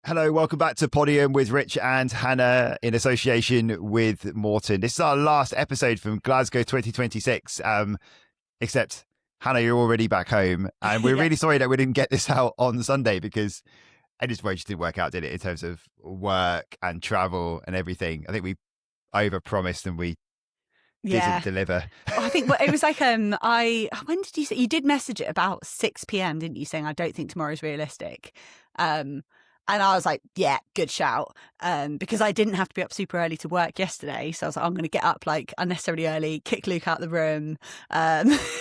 Hello, welcome back to Podium with Rich and Hannah in association with Morton. This is our last episode from Glasgow 2026, except Hannah, you're already back home, and we're really sorry that we didn't get this out on Sunday because it just didn't work out, did it, in terms of work and travel and everything. I think we overpromised and we didn't deliver. I think it was like when did you say you did message it about 6 p.m, didn't you, saying I don't think tomorrow's realistic. And I was like, yeah, good shout. Because I didn't have to be up super early to work yesterday. So I was like, I'm going to get up like unnecessarily early, kick Luke out the room.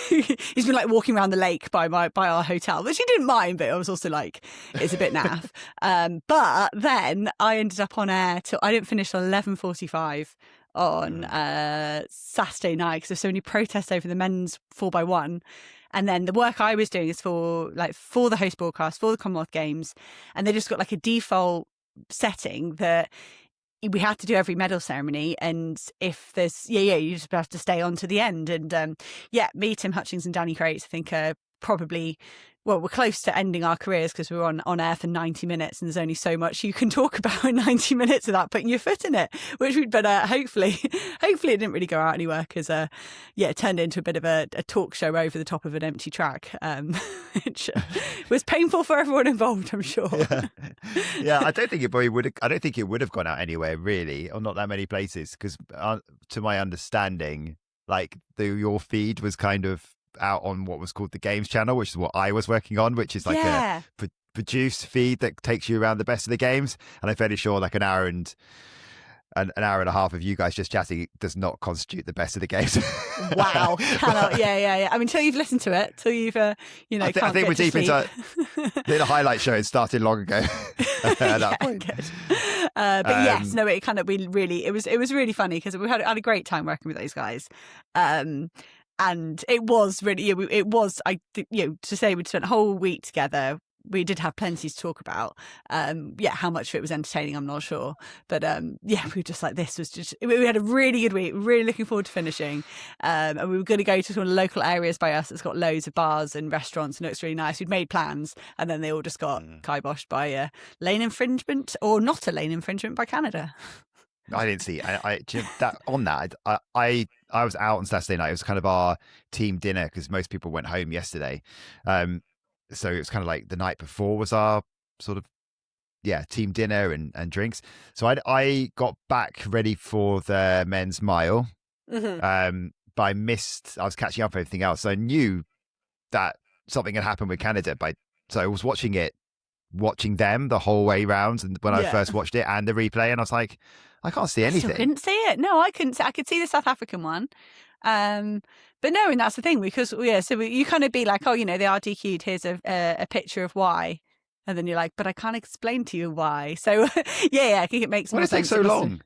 He's been like walking around the lake by our hotel, which he didn't mind, but I was also like, it's a bit naff. But then I ended up on air till I didn't finish till 11:45 on Saturday night because there's so many protests over the men's 4x1. And then the work I was doing is for the host broadcast for the Commonwealth Games, and they just got like a default setting that we had to do every medal ceremony, and if there's you just have to stay on to the end. And me, Tim Hutchings, and Danny Crates, I think probably. Well, we're close to ending our careers because we were on air for 90 minutes and there's only so much you can talk about in 90 minutes without putting your foot in it, but hopefully it didn't really go out anywhere because, it turned into a bit of a talk show over the top of an empty track, which was painful for everyone involved, I'm sure. Yeah, I don't think it would have gone out anywhere really, or not that many places, because to my understanding, like your feed was kind of out on what was called the Games channel, which is what I was working on, which is like a produced feed that takes you around the best of the games. And I'm fairly sure like an hour and a half of you guys just chatting does not constitute the best of the games. Wow. Cannot. Yeah. I mean, till you've listened to it, till you've, I think we're deep into the highlight show. It started long ago at that point. Good. But yes, no, it was really funny because we had a great time working with those guys. And it was really, to say we'd spent a whole week together, we did have plenty to talk about. How much of it was entertaining, I'm not sure. But we were just like, we had a really good week, really looking forward to finishing. And we were going to go to sort of local areas by us that's got loads of bars and restaurants and it looks really nice. We'd made plans and then they all just got kiboshed by a lane infringement, or not a lane infringement, by Canada. I didn't see. I was out on Saturday night. It was kind of our team dinner because most people went home yesterday. So it was kind of like the night before was our sort of team dinner and drinks. So I got back ready for the men's mile. Mm-hmm. But I was catching up on everything else. So I knew that something had happened with Canada. So I was watching them the whole way round, and when I first watched it and the replay, and I was like, I can't see anything. I still couldn't see it. No, I couldn't see. I could see the South African one. But no, and that's the thing, because you kind of be like, they are DQ'd. Here's a picture of why, and then you're like, but I can't explain to you why. So I think it makes more sense. Why does it take so long?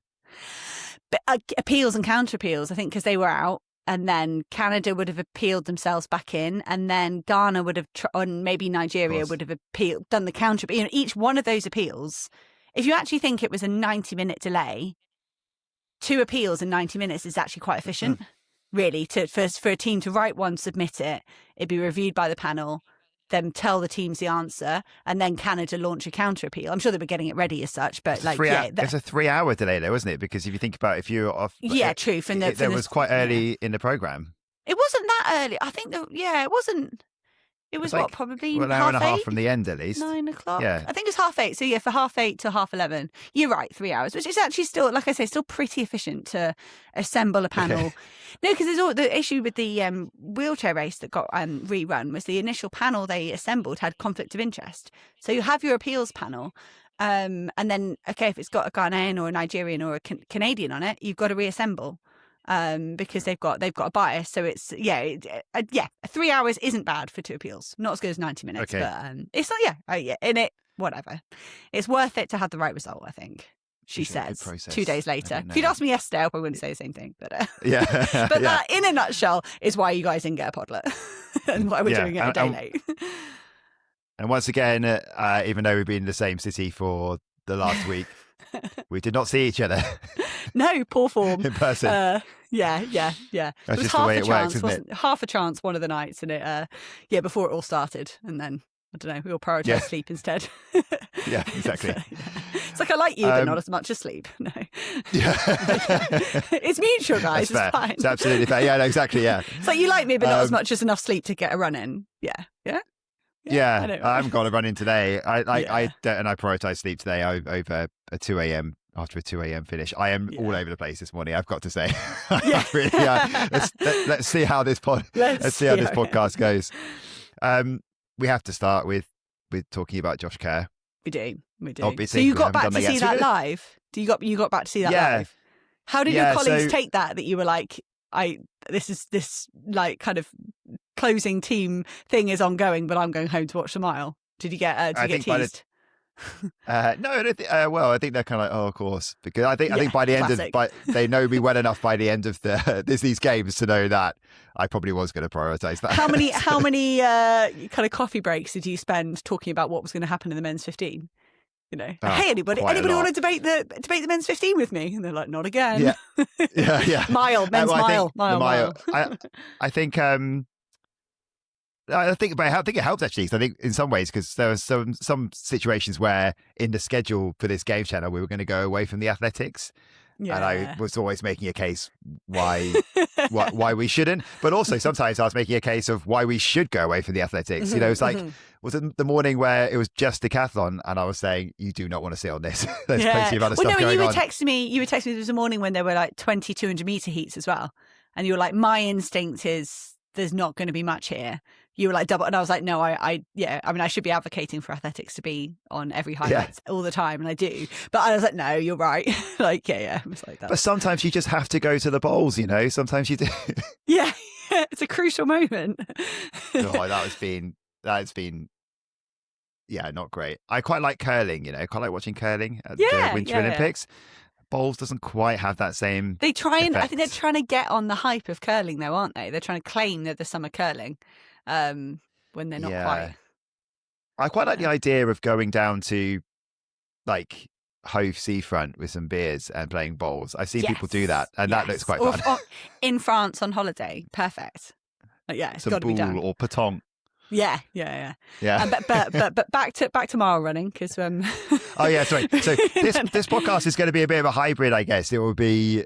But, appeals and counter appeals, I think, because they were out. And then Canada would have appealed themselves back in, and then Ghana would have, and maybe Nigeria would have done the counter. Each one of those appeals, if you actually think it was a 90-minute delay, 2 appeals in 90 minutes is actually quite efficient, really. For a team to write one, submit it, it'd be reviewed by the panel, them tell the teams the answer, and then Canada launch a counter appeal. I'm sure they were getting it ready as such, but it's a 3-hour delay though, isn't it? Because if you think about if you're off, true. That was quite early in the program. It wasn't that early. I think it wasn't. It was like, probably an hour and a half from the end at least. 9 o'clock. Yeah, I think it was 8:30. So for 8:30 to 11:30, you're right, 3 hours, which is actually still, like I say, still pretty efficient to assemble a panel. Okay. No, because there's all the issue with the wheelchair race that got rerun was the initial panel they assembled had conflict of interest. So you have your appeals panel, and then if it's got a Ghanaian or a Nigerian or a Canadian on it, you've got to reassemble. Because they've got a bias. So it's 3 hours isn't bad for 2 appeals. Not as good as 90 minutes, but it's not. In it, whatever. It's worth it to have the right result, I think. She says 2 days later. If you'd asked me yesterday, I probably wouldn't say the same thing. But but that, in a nutshell, is why you guys didn't get a podlet and why we're doing it a day late. And once again, even though we've been in the same city for the last week, we did not see each other. No, poor form. In person. Yeah. That's just the way it works, isn't it? Half a chance one of the nights, and it before it all started, and then I don't know, we all prioritised sleep instead. Yeah, exactly. It's like I like you, but not as much as sleep. No. Yeah. It's mutual, guys. That's fair. It's fine. It's absolutely fair. Yeah, no, exactly. Yeah. It's like you like me, but not as much as enough sleep to get a run in. Yeah. Yeah. Yeah, I haven't got a run in today. I prioritize sleep today over a 2 a.m. after a 2 a.m. finish. I am all over the place this morning, I've got to say. Yeah. Really, let's see how this podcast goes. We have to start with talking about Josh Kerr. We do. Obviously, so you got back to see that live? You got back to see that live? How did your colleagues take that you were like, this like kind of closing team thing is ongoing, but I'm going home to watch the mile? Did you get teased? No, I don't think. Well, I think they're kind of like, oh, of course, because I think by the end they know me well enough by the end of these games to know that I probably was going to prioritize that. How many kind of coffee breaks did you spend talking about what was going to happen in the men's 15? Hey, anybody want to debate the men's 15 with me? And they're like, not again. Yeah. Mile. I think it helps actually. So I think in some ways, because there were some situations where in the schedule for this game channel we were going to go away from the athletics, and I was always making a case why we shouldn't. But also sometimes I was making a case of why we should go away from the athletics. It's like was it the morning where it was just decathlon, and I was saying you do not want to sit on this. There's plenty of other stuff going on. You were texting me. There was a morning when there were like 200 meter heats as well, and you were like, my instinct is there's not going to be much here. You were like double, and I was like, no, I should be advocating for athletics to be on every highlight all the time, and I do. But I was like, no, you're right. Like, it was like that. But sometimes you just have to go to the bowls, Sometimes you do. Yeah, it's a crucial moment. That's been, not great. I quite like curling, I quite like watching curling at the Winter Olympics. Bowls doesn't quite have that same. They try and effect. I think they're trying to get on the hype of curling, though, aren't they? They're trying to claim they're the summer curling. When they're not quite. I quite like the idea of going down to like Hove Seafront with some beers and playing bowls. I've seen people do that, and that looks quite fun. Or in France on holiday, perfect. It's got to be done. Or pétanque. Yeah. But back to mile running because. Oh yeah, sorry. So this podcast is going to be a bit of a hybrid, I guess. It will be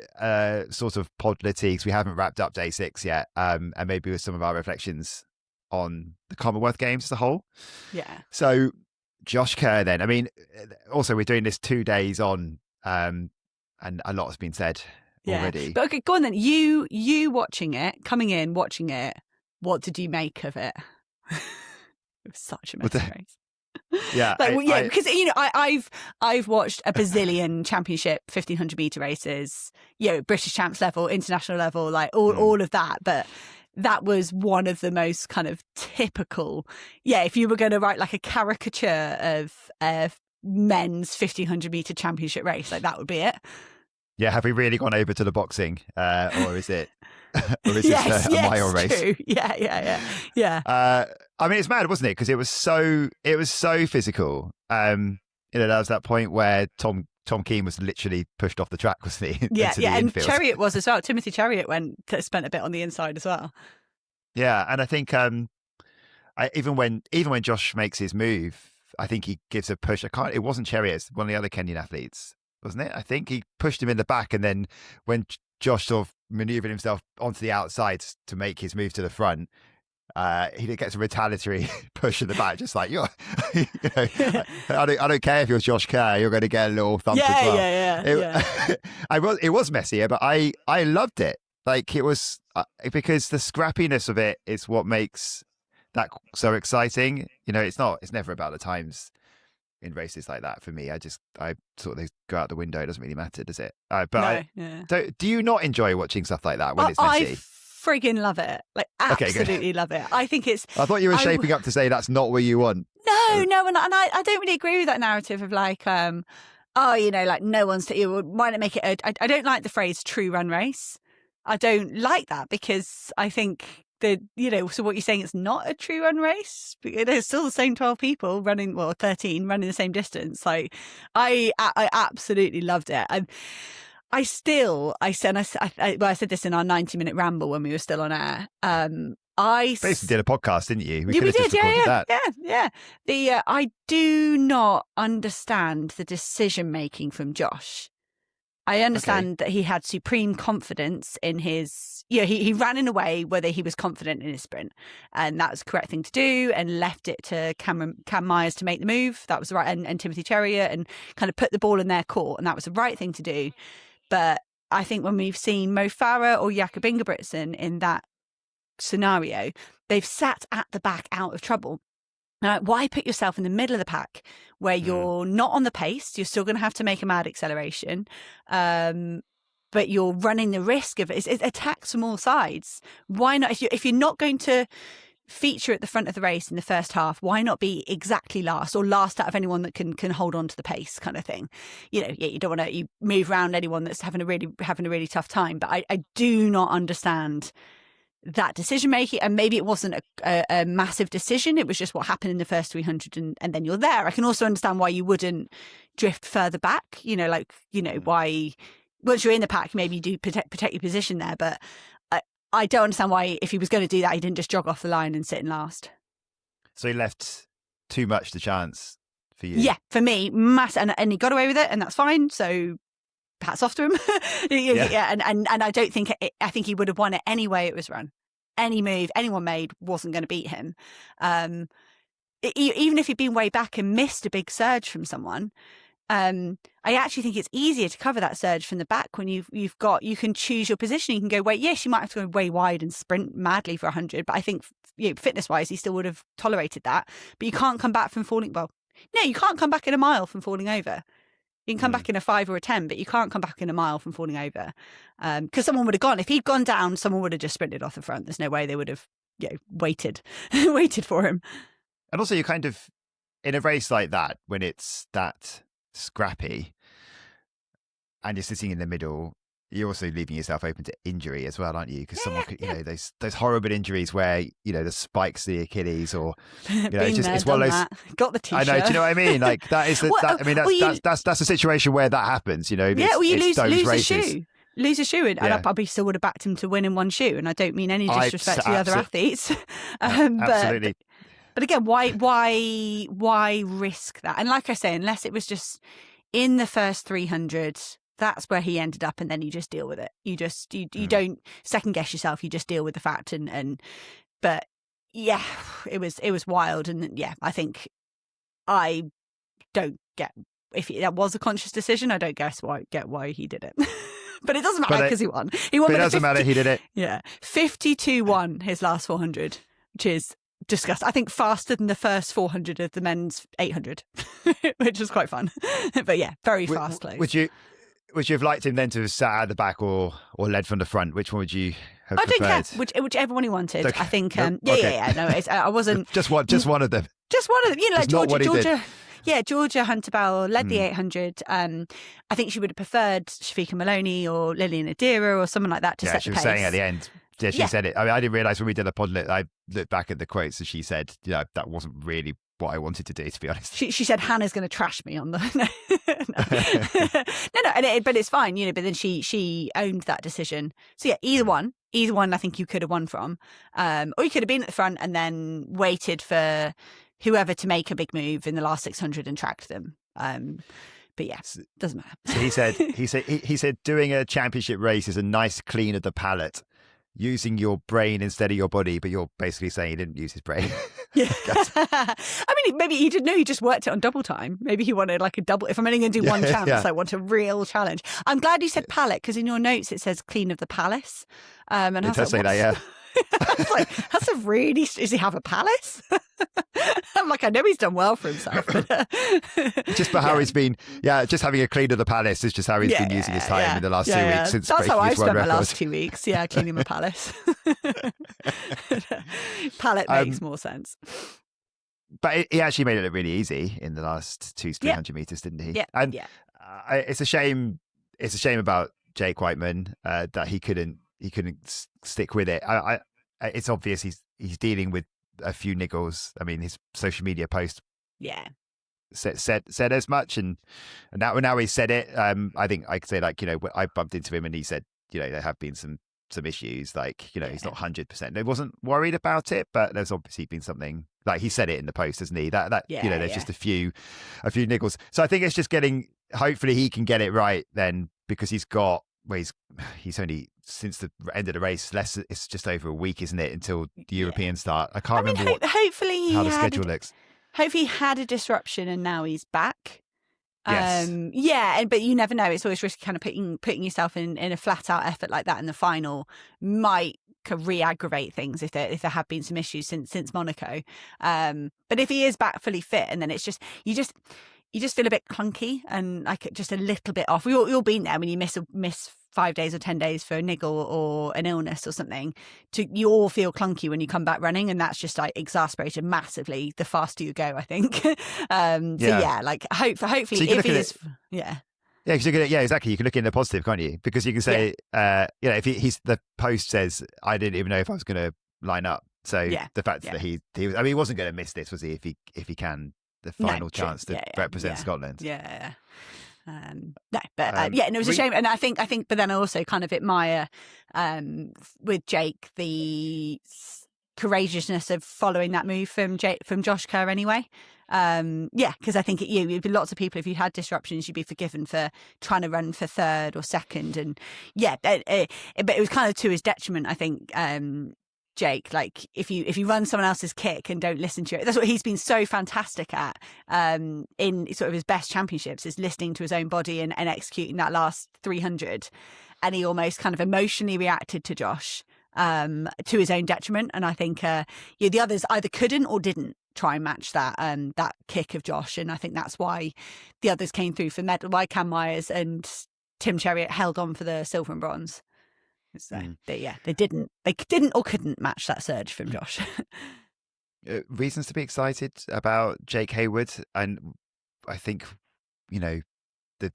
sort of pod politiques. We haven't wrapped up day 6 yet, and maybe with some of our reflections on the Commonwealth Games as a whole. Yeah. So Josh Kerr, then. I mean, also we're doing this 2 days on, and a lot has been said already. But okay, go on then. You coming in, watching it. What did you make of it? It was such a messy race. Yeah, because I've watched a bazillion championship 1500 meter races, British champs level, international level, like all of that. But that was one of the most kind of typical. Yeah, if you were going to write like a caricature of men's 1500 meter championship race, like that would be it. Yeah, have we really gone over to the boxing, or is it? Or is this a mile race? True. Yeah. I mean, it's mad, wasn't it? Because it was so physical. There was that point where Tom Keane was literally pushed off the track, wasn't he? Yeah, and Chariot was as well. Timothy Chariot spent a bit on the inside as well. Yeah, and I think even when Josh makes his move, I think he gives a push. It wasn't Chariot, it's one of the other Kenyan athletes, wasn't it? I think he pushed him in the back, and then when Josh sort of manoeuvred himself onto the outside to make his move to the front, he gets a retaliatory push in the back, just like I don't care if you're Josh Kerr, you're going to get a little thump as well. Yeah. It was messy, but I loved it. Like it was because the scrappiness of it is what makes that so exciting. It's never about the times in races like that for me. I sort of go out the window. It doesn't really matter, does it? Do you not enjoy watching stuff like that when it's messy? I friggin' love it. Like absolutely love it. I think it's. I thought you were shaping up to say that's not what you want. No, and I don't really agree with that narrative of like, like no one's. Why not make it? I don't like the phrase "true run race." I don't like that because I think. So what you're saying, it's not a true run race. There's still the same 12 people running, 13 running the same distance. Like I absolutely loved it. I said this in our 90-minute ramble when we were still on air. I basically did a podcast, didn't you? We could have did, just recorded that. yeah. I do not understand the decision making from Josh. I understand that he had supreme confidence in his, he ran in a way whether he was confident in his sprint, and that was the correct thing to do, and left it to Cam Myers to make the move. That was the right, and Timothy Terrier, and kind of put the ball in their court, and that was the right thing to do. But I think when we've seen Mo Farah or Jakob Ingebrigtsen in that scenario, they've sat at the back out of trouble. Now, why put yourself in the middle of the pack where you're not on the pace? You're still going to have to make a mad acceleration, but you're running the risk of it attacks from all sides. Why not? If you're not going to feature at the front of the race in the first half, why not be exactly last, or last out of anyone that can hold on to the pace, kind of thing? You don't want to move around anyone that's having a really tough time. But I do not understand that decision making, and maybe it wasn't a massive decision. It was just what happened in the first 300, and then you're there. I can also understand why you wouldn't drift further back. Why once you're in the pack, maybe you do protect your position there. But I don't understand why, if he was going to do that, he didn't just jog off the line and sit in last. So he left too much to chance for you. Yeah, for me, and he got away with it, and that's fine. So hats off to him. And I don't think I think he would have won it any way it was run. Any move anyone made wasn't going to beat him. Even if he'd been way back and missed a big surge from someone, I actually think it's easier to cover that surge from the back when you can choose your position. You can go, wait, yes, you might have to go way wide and sprint madly for 100, but I think fitness wise he still would have tolerated that. But you can't come back from falling. Well, no, you can't come back in a mile from falling over. You can come back in a 5 or a 10, but you can't come back in a mile from falling over, because someone would have gone. If he'd gone down, someone would have just sprinted off the front. There's no way they would have waited for him. And also, you kind of, in a race like that, when it's that scrappy and you're sitting in the middle, you're also leaving yourself open to injury as well, aren't you? Because someone could, those horrible injuries where the spikes the Achilles, or it's one of those. Got the t-shirt. I know. Do you know what I mean? Like that is that's a situation where that happens. You lose a shoe. Lose a shoe, and I probably still would have backed him to win in one shoe. And I don't mean any disrespect to the other athletes. Absolutely. But again, why risk that? And like I say, unless it was just in the first 300. That's where he ended up, and then you just deal with it. You don't second guess yourself. You just deal with the fact, but yeah, it was wild, and yeah, I think I don't get if that was a conscious decision. I don't get why he did it, but it doesn't matter because he won. He won. But it doesn't matter. He did it. Yeah, 52-1 his last 400, which is disgusting. I think faster than the first 400 of the men's 800, which was quite fun. But yeah, very fast close. Would you have liked him then to have sat at the back or led from the front? Which one would you have preferred? I don't care. Whichever one he wanted. Okay. I think. No? No, I wasn't. just one of them. Just one of them. Like Georgia. Yeah, Georgia Hunter-Bell led the 800. I think she would have preferred Shafika Maloney or Lillian Adira or someone like that to set the pace. She was saying at the end. Yeah, she said it. I mean, I didn't realise when we did the pod, I looked back at the quotes and she said, that wasn't really what I wanted to do, to be honest. She said Hannah's going to trash me on the no, but it's fine, but then she owned that decision. So yeah, either one I think you could have won from, or you could have been at the front and then waited for whoever to make a big move in the last 600 and tracked them. But yeah, doesn't matter. So he said doing a championship race is a nice clean of the palate, using your brain instead of your body, but you're basically saying he didn't use his brain. Yeah. I mean, maybe he didn't know, he just worked it on double time. Maybe he wanted like a double. If I'm only going to do one chance, I want a real challenge. I'm glad you said palate, because in your notes it says clean of the palace. And it does say that, yeah. I was like, that's a really. Does he have a palace? I'm like, I know he's done well for himself. But, just for how he's been, just having a clean of the palace is just how he's been using his time in the last 2 weeks. Since that's how I've spent my last 2 weeks. Yeah, cleaning my palace. Palette makes more sense. But he actually made it look really easy in the last 300 meters, didn't he? Yeah. And it's a shame. It's a shame about Jake Wightman that he couldn't stick with it. It's obvious he's dealing with a few niggles. I mean, his social media post said as much, and now he said it. I think I could say, I bumped into him and he said, there have been some some issues. Like, he's not 100%. He wasn't worried about it, but there's obviously been something, like he said it in the post, hasn't he? That there's just a few niggles. So I think it's just hopefully he can get it right then, because he's only, since the end of the race, it's just over a week, isn't it, until the European start. I can't remember how the schedule looks. Hopefully he had a disruption and now he's back. Yes. But you never know. It's always risky, kind of putting yourself in a flat out effort like that in the final might re-aggravate things if there have been some issues since Monaco. But if he is back fully fit, and then it's just you just feel a bit clunky and like just a little bit off. You'll been there when you miss 5 days or 10 days for a niggle or an illness or something. You all feel clunky when you come back running, and that's just like exasperated massively the faster you go, I think. Hopefully so if he is, yeah. Yeah, because exactly. You can look in the positive, can't you? Because you can say, if he's the post says, I didn't even know if I was going to line up. So the fact that he wasn't going to miss this, was he? If he can, the final chance to represent Scotland. Yeah. And it was a shame. And I think, but then I also kind of admire with Jake the courageousness of following that move from Josh Kerr anyway. Because I think you'd be lots of people, if you had disruptions, you'd be forgiven for trying to run for third or second, and but it was kind of to his detriment, I think. Jake, like if you run someone else's kick and don't listen to it, that's what he's been so fantastic at in sort of his best championships, is listening to his own body and executing that last 300. And he almost kind of emotionally reacted to Josh to his own detriment. And I think the others either couldn't or didn't try and match that kick of Josh. And I think that's why the others came through for medal, why Cam Myers and Tim Cheriot held on for the silver and bronze. So they didn't or couldn't match that surge from Josh. Reasons to be excited about Jake Hayward, and I think the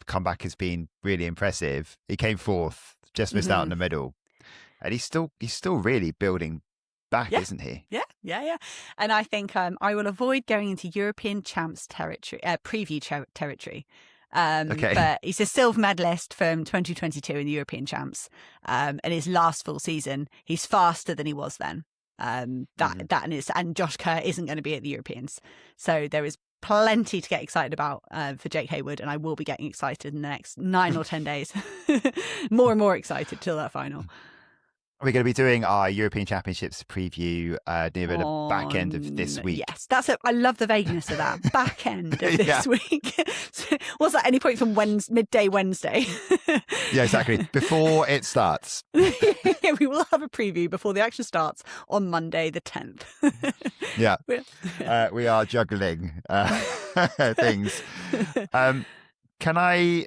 comeback has been really impressive. He came fourth, just missed out on the medal, and he's still really building back, isn't he? Yeah. And I think I will avoid going into European champs territory, preview territory. But he's a silver medalist from 2022 in the European champs, and his last full season, he's faster than he was then. And Josh Kerr isn't going to be at the Europeans, so there is plenty to get excited about for Jake Hayward, and I will be getting excited in the next 9 or 10 days. More and more excited till that final. We're going to be doing our European Championships preview near the back end of this week. Yes, I love the vagueness of that. Back end of this week. So, was that any point from midday Wednesday? Yeah, exactly. Before it starts. Yeah, we will have a preview before the action starts on Monday the 10th. Yeah, we are juggling things. Can I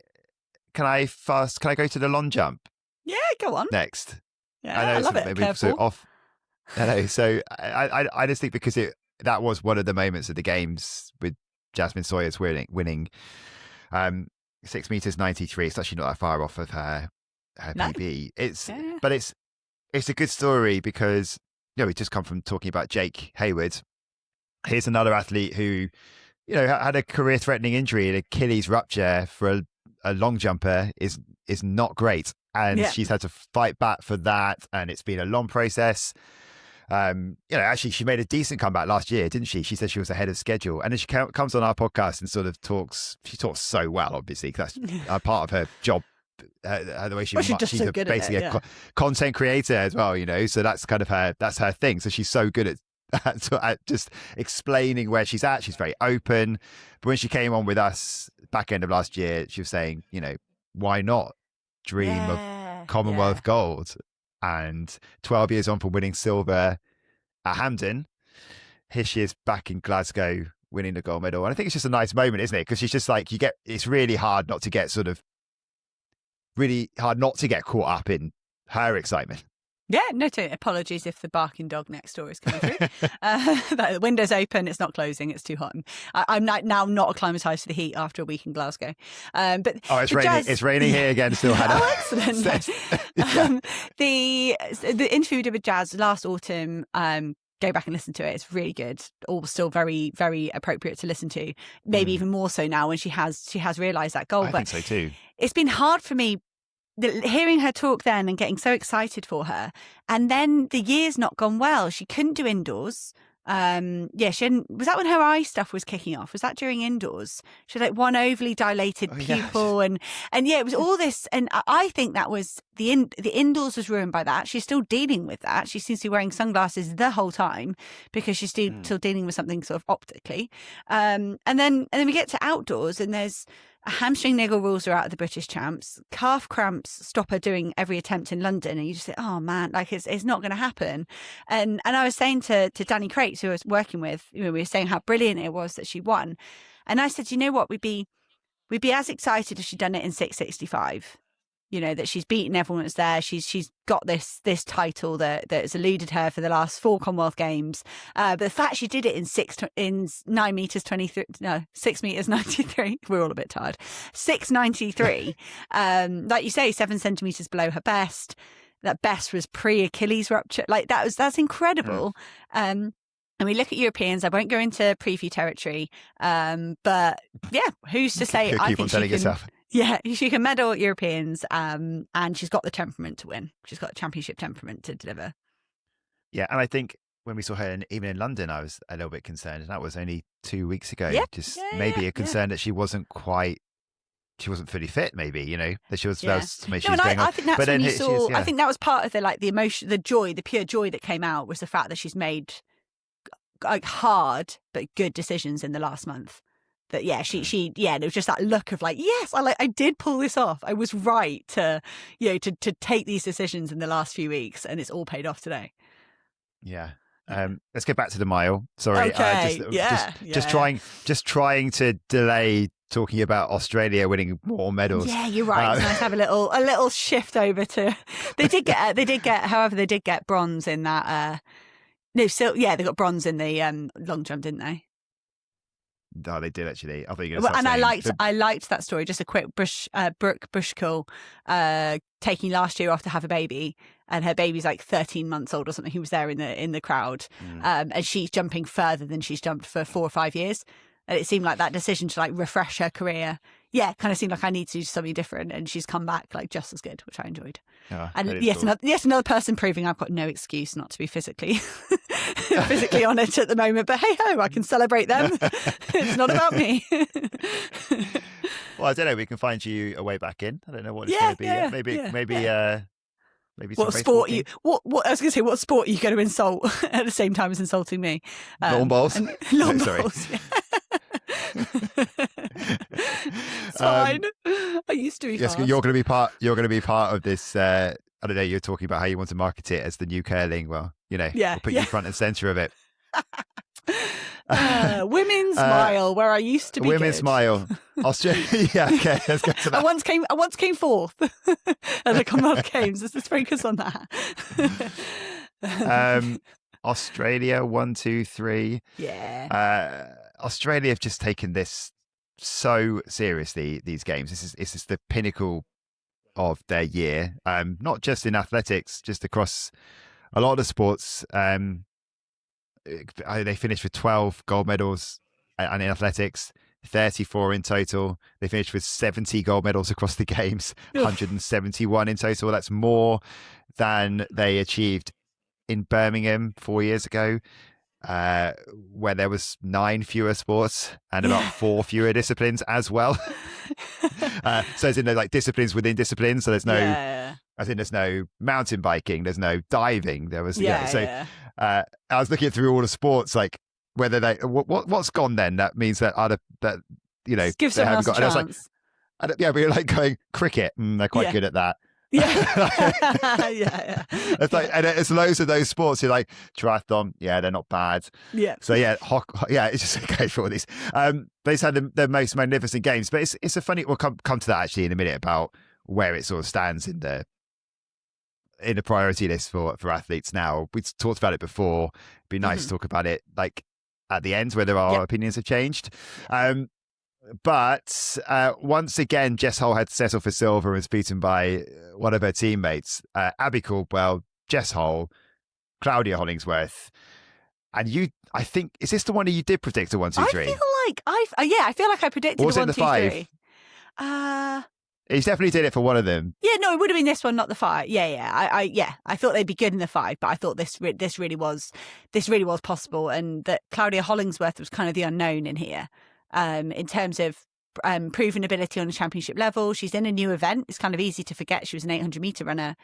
go to the long jump? Yeah, go on. Next. Yeah, I love it. Maybe so off. So I just think because that was one of the moments of the games with Jasmine Sawyer's winning 6 meters 93. It's actually not that far off of her PB. But it's a good story because we just come from talking about Jake Hayward. Here's another athlete who had a career-threatening injury, an Achilles rupture for a long jumper is not great. And she's had to fight back for that, and it's been a long process. Actually, she made a decent comeback last year, didn't she? She said she was ahead of schedule, and then she comes on our podcast and sort of talks. She talks so well, obviously, because that's part of her job. The way she's so good basically a content creator as well, So that's kind of that's her thing. So she's so good at just explaining where she's at. She's very open. But when she came on with us back end of last year, she was saying, why not dream of Commonwealth gold? And 12 years on from winning silver at Hampden, here she is back in Glasgow winning the gold medal. And I think it's just a nice moment, isn't it? Because she's just like, it's really hard not to get caught up in her excitement. Yeah, no, apologies if the barking dog next door is coming through. The window's open, it's not closing, it's too hot. I'm now not acclimatised to the heat after a week in Glasgow. But it's raining. It's raining here again still, Hannah. Oh, excellent. The interview we did with Jazz last autumn, go back and listen to it. It's really good. All still very, very appropriate to listen to. Maybe even more so now when she has realised that goal. I think so too. It's been hard for me hearing her talk then and getting so excited for her, and then the year's not gone well. She couldn't do indoors. She hadn't. Was that when her eye stuff was kicking off? Was that during indoors? She had like one overly dilated pupil, and it was all this. And I think that was the indoors was ruined by that. She's still dealing with that. She seems to be wearing sunglasses the whole time because she's still dealing with something sort of optically. And then we get to outdoors, and there's a hamstring niggle rules are out of the British champs. Calf cramps stop her doing every attempt in London, and you just say, "Oh man, like it's not going to happen." And I was saying to Danny Crates, who I was working with, we were saying how brilliant it was that she won, and I said, "You know what? We'd be as excited if she'd done it in 6:65." That she's beaten everyone that's there. She's got this title that has eluded her for the last 4 Commonwealth Games. But the fact she did it in 9 meters 23, no 6 meters 93. We're all a bit tired. 6:93. Like you say, 7 centimeters below her best. That best was pre-Achilles rupture. Like that's incredible. And we look at Europeans. I won't go into preview territory. But yeah, who's to say? I think she can. Yeah, she can medal at Europeans, and she's got the temperament to win. She's got the championship temperament to deliver. Yeah, and I think when we saw her even in London, I was a little bit concerned, and that was only 2 weeks ago. Yeah, maybe a concern that she wasn't fully fit. Maybe that she was. Yeah. I think that's when you saw. I think that was part of the emotion, the joy, the pure joy that came out was the fact that she's made like hard but good decisions in the last month. That it was just that look of like, yes, I did pull this off. I was right to take these decisions in the last few weeks, and it's all paid off today. Yeah. Let's get back to the mile. Sorry. Okay. Just trying to delay talking about Australia winning more medals. Yeah, you're right. It's nice to have a little shift over to. They did get bronze in that. They got bronze in the long jump, didn't they? No, they did actually. I think. I liked that story. Just a quick Brooke Bushkull taking last year off to have a baby, and her baby's like 13 months old or something. He was there in the crowd, and she's jumping further than she's jumped for 4 or 5 years. And it seemed like that decision to like refresh her career, kind of seemed like I need to do something different. And she's come back like just as good, which I enjoyed. And another person proving I've got no excuse not to be physically on it at the moment. But hey ho, I can celebrate them. It's not about me. Well, I don't know. We can find you a way back in. I don't know what it's going to be. Yeah, maybe. What sport you? What I was going to say? What sport are you going to insult at the same time as insulting me? Lawn bowls. Lawn bowls. Yeah. It's fine. I used to be. Yes, fast. You're going to be part. You're going to be part of this. I don't know. You're talking about how you want to market it as the new curling. Well, we'll put you front and center of it. Women's mile, where I used to be. Women's mile, Australia. Yeah, okay. Let's go to that. I once came fourth at the Commonwealth Games. Let's just focus on that. Australia, 1, 2, 3. Yeah. Australia have just taken this so seriously. These games. This is the pinnacle of their year. Not just in athletics, just across a lot of sports. They finished with 12 gold medals, and in athletics, 34 in total. They finished with 70 gold medals across the games, 171 in total. That's more than they achieved in Birmingham 4 years ago, where there was 9 fewer sports and about 4 fewer disciplines as well. So it's in like disciplines within disciplines. So there's no, I think there's no mountain biking, there's no diving. There was, I was looking through all the sports, like whether they, what's gone then? That means that give someone else a chance. But you're like going cricket. They're quite good at that. Yeah. It's like, and it's loads of those sports. You're like triathlon, they're not bad. Yeah. So it's just okay for all these. But it's had the most magnificent games. But it's a funny. We'll come to that actually in a minute about where it sort of stands in the priority list for athletes now. We talked about it before. It'd be nice to talk about it like at the end, whether our opinions have changed. But once again, Jess Hull had to settle for silver and was beaten by one of her teammates, Abby Caldwell, Jess Hull, Claudia Hollingsworth. And I think, is this the one that you did predict a 1, 2, 3? I feel like I predicted or was 1, it 2, 3. He's definitely did it for one of them. Yeah, no, it would have been this one, not the 5. Yeah. I thought they'd be good in the 5, but I thought this really was possible, and that Claudia Hollingsworth was kind of the unknown in here, in terms of proven ability on a championship level. She's in a new event. It's kind of easy to forget she was an 800 meter runner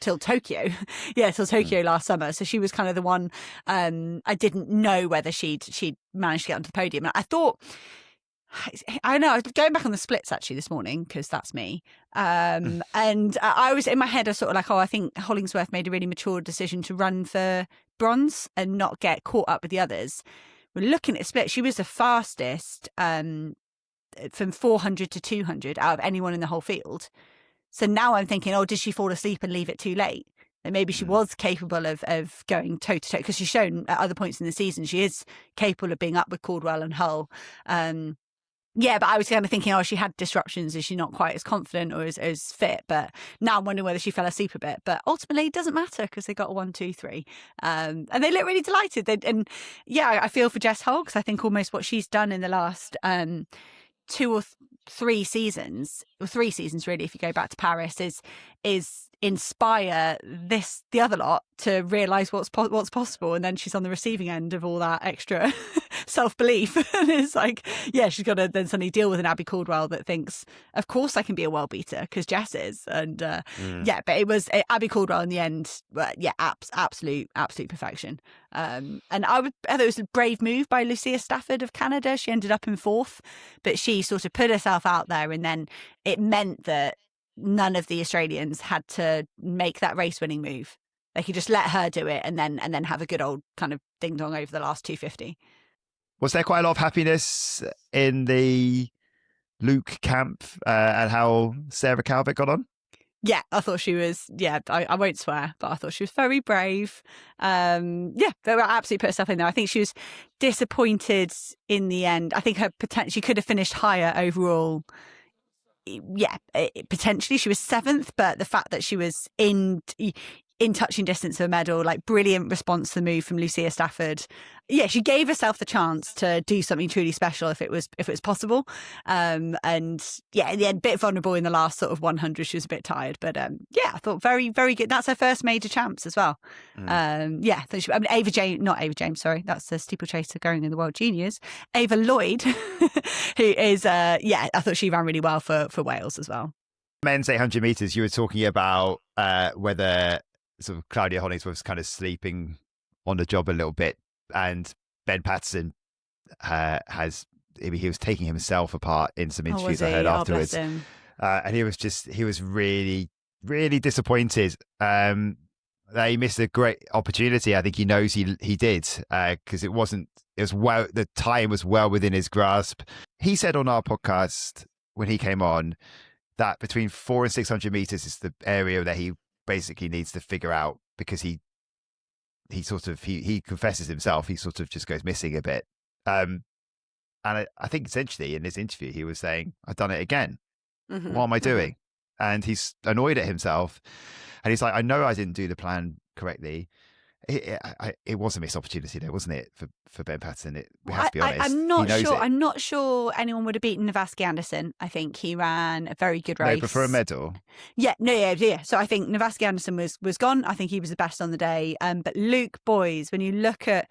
till Tokyo. Till Tokyo last summer. So she was kind of the one. I didn't know whether she'd managed to get onto the podium. And I thought, I know, I was going back on the splits actually this morning, because that's me. And I was in my head, I was sort of like, I think Hollingsworth made a really mature decision to run for bronze and not get caught up with the others. We're looking at split. She was the fastest from 400 to 200 out of anyone in the whole field. So now I'm thinking, did she fall asleep and leave it too late? And maybe she was capable of going toe to toe, because she's shown at other points in the season she is capable of being up with Caldwell and Hull. But I was kind of thinking, she had disruptions. Is she not quite as confident or as fit? But now I'm wondering whether she fell asleep a bit. But ultimately, it doesn't matter, because they got a 1, 2, 3. And they look really delighted. I feel for Jess Hull, because I think almost what she's done in the last 2 or 3 seasons, or 3 seasons really, if you go back to Paris, is inspire the other lot to realise what's possible. And then she's on the receiving end of all that extra self-belief. And it's like, she's got to then suddenly deal with an Abby Caldwell that thinks, of course I can be a world beater, because Jess is. And but it was Abby Caldwell in the end. Absolute perfection. And I thought it was a brave move by Lucia Stafford of Canada. She ended up in 4th, but she sort of put herself out there, and then it meant that none of the Australians had to make that race-winning move. They could just let her do it, and then have a good old kind of ding-dong over the last 250. Was there quite a lot of happiness in the Luke camp and how Sarah Calvert got on? Yeah, I thought she was, I won't swear, but I thought she was very brave. They were absolutely put herself in there. I think she was disappointed in the end. I think she could have finished higher overall. Potentially she was 7th, but the fact that she was in touching distance of a medal, like brilliant response to the move from Lucia Stafford. She gave herself the chance to do something truly special if it was possible. In the end, a bit vulnerable in the last sort of 100. She was a bit tired, but I thought very, very good. That's her first major champs as well. Ava James, not Ava James, sorry, that's the steeplechaser going in the World Juniors. Ava Lloyd, who is I thought she ran really well for Wales as well. Men's 800 meters, you were talking about whether sort of Claudia Hollingsworth was kind of sleeping on the job a little bit, and Ben Patterson he was taking himself apart in some interviews I heard afterwards, and he was really, really disappointed that he missed a great opportunity. I think he knows he did, because the time was well within his grasp. He said on our podcast when he came on that between 400 and 600 meters is the area that he basically needs to figure out, because he confesses himself, he sort of just goes missing a bit. And I think essentially in his interview, he was saying, I've done it again. Mm-hmm. What am I doing? And he's annoyed at himself. And he's like, I know I didn't do the plan correctly. It was a missed opportunity though, wasn't it, for Ben Patterson? We have to be honest. I'm not sure anyone would have beaten Navaski Anderson. I think he ran a very good race. No, but for a medal. Yeah. So I think Navaski Anderson was gone. I think he was the best on the day. But Luke Boys, when you look at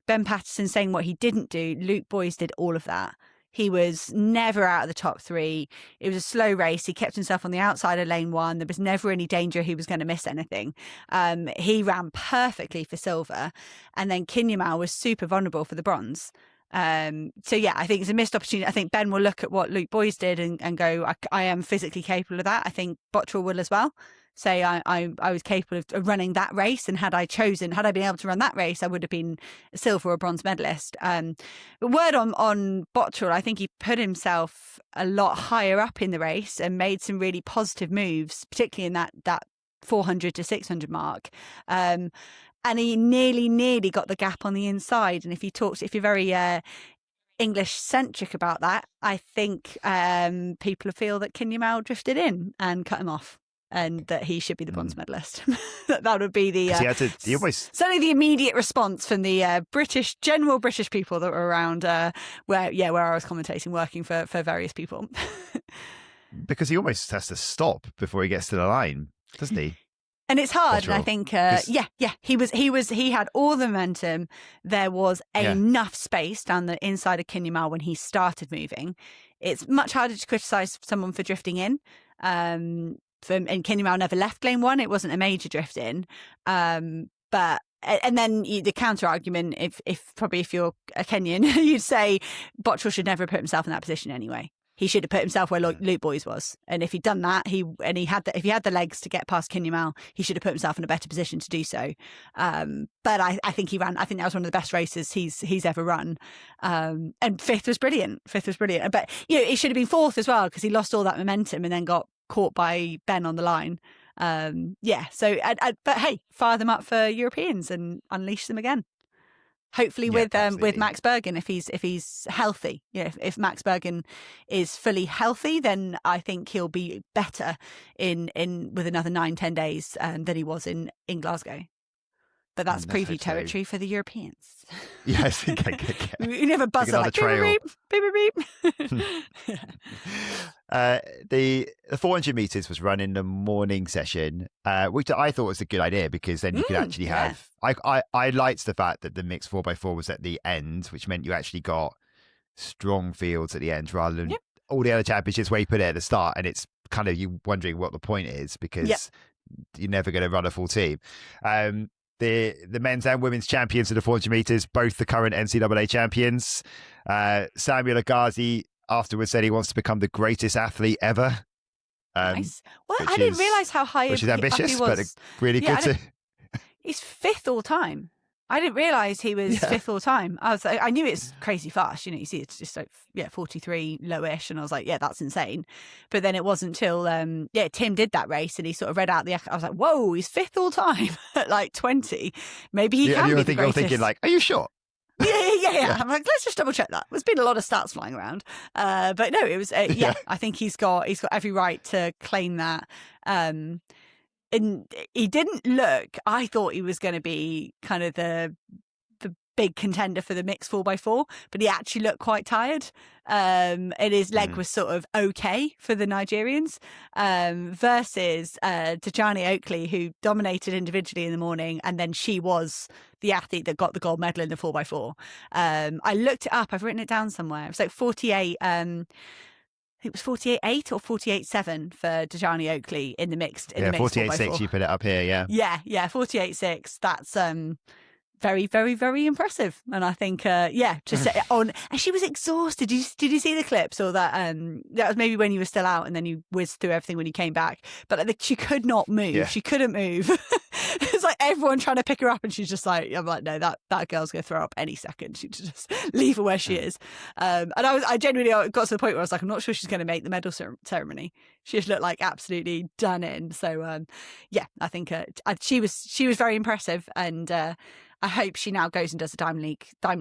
Ben Patterson saying what he didn't do, Luke Boys did all of that. He was never out of the top 3. It was a slow race. He kept himself on the outside of lane 1. There was never any danger he was going to miss anything. He ran perfectly for silver. And then Kinyamal was super vulnerable for the bronze. I think it's a missed opportunity. I think Ben will look at what Luke Boys did and go, I am physically capable of that. I think Bottrell will as well. Say I was capable of running that race, and had I been able to run that race, I would have been a silver or bronze medalist. But word on Bottrell, I think he put himself a lot higher up in the race and made some really positive moves, particularly in that 400 to 600 mark. And he nearly got the gap on the inside. And if you're very English centric about that, I think people feel that Kinyamal drifted in and cut him off, and that he should be the bronze medalist. that would be the certainly the immediate response from the general British people that were around where I was commentating, working for various people. because he almost has to stop before he gets to the line, doesn't he? And it's hard. And I Botterill. think, he had all the momentum. There was Yeah. enough space down the inside of Kinyamal when he started moving. It's much harder to criticise someone for drifting in. And Kinyamal never left lane one. It wasn't a major drift in. But and then the counter argument, if you're a Kenyan, you'd say Botterill should never have put himself in that position anyway. He should have put himself where Luke Boys was, and if he'd done that, if he had the legs to get past Kinyamal, he should have put himself in a better position to do so. But I think he ran. I think that was one of the best races he's ever run. And fifth was brilliant. But it should have been fourth as well because he lost all that momentum and then got caught by Ben on the line. But hey, fire them up for Europeans and unleash them again. Hopefully with Max Bergen if he's healthy. If Max Bergen is fully healthy, then I think he'll be better in with another 9-10 days than he was in Glasgow. But that's preview territory for the Europeans. Yes, okay. You never buzz like beep, beep, beep, beep. The 400 meters was run in the morning session, which I thought was a good idea because then you could actually have. I liked the fact that the mixed 4x4 was at the end, which meant you actually got strong fields at the end rather than all the other championships where you put it at the start, and it's kind of you wondering what the point is because you're never going to run a full team. The men's and women's champions of the 400 meters, both the current NCAA champions. Samuel Agazi afterwards said he wants to become the greatest athlete ever. Nice. Well, I didn't realise how high which is ambitious, he was. But really good. He's fifth all time. I didn't realise he was fifth all time. I knew it's crazy fast. You see, it's just like 43 lowish, and I was like, that's insane. But then it wasn't till Tim did that race, and he sort of read out I was like, whoa, he's fifth all time at like 20. Maybe he can be the greatest. You're thinking like, are you sure? Yeah. I'm like, let's just double check that. There's been a lot of stats flying around, but no, it was. I think he's got every right to claim that. And he didn't look. I thought he was going to be kind of the big contender for the mixed 4x4, but he actually looked quite tired. And his leg was sort of okay for the Nigerians versus Dejani Oakley, who dominated individually in the morning, and then she was the athlete that got the gold medal in the 4x4. I looked it up. I've written it down somewhere. It was like 48. It was 48.8 or 48.7 for Dejani Oakley in the mixed. 48.6. You put it up here, yeah. 48.6. That's very, very, very impressive. And I think, just on. And she was exhausted. Did you see the clips or that? That was maybe when you were still out, and then you whizzed through everything when you came back. But she could not move. Yeah. She couldn't move. It's like everyone trying to pick her up, and she's just like, I'm like, no, that girl's going to throw up any second. She just leave her where she is. And I genuinely got to the point where I was like, I'm not sure she's going to make the medal ceremony. She just looked like absolutely done in. So I think she was very impressive, and I hope she now goes and does the Diamond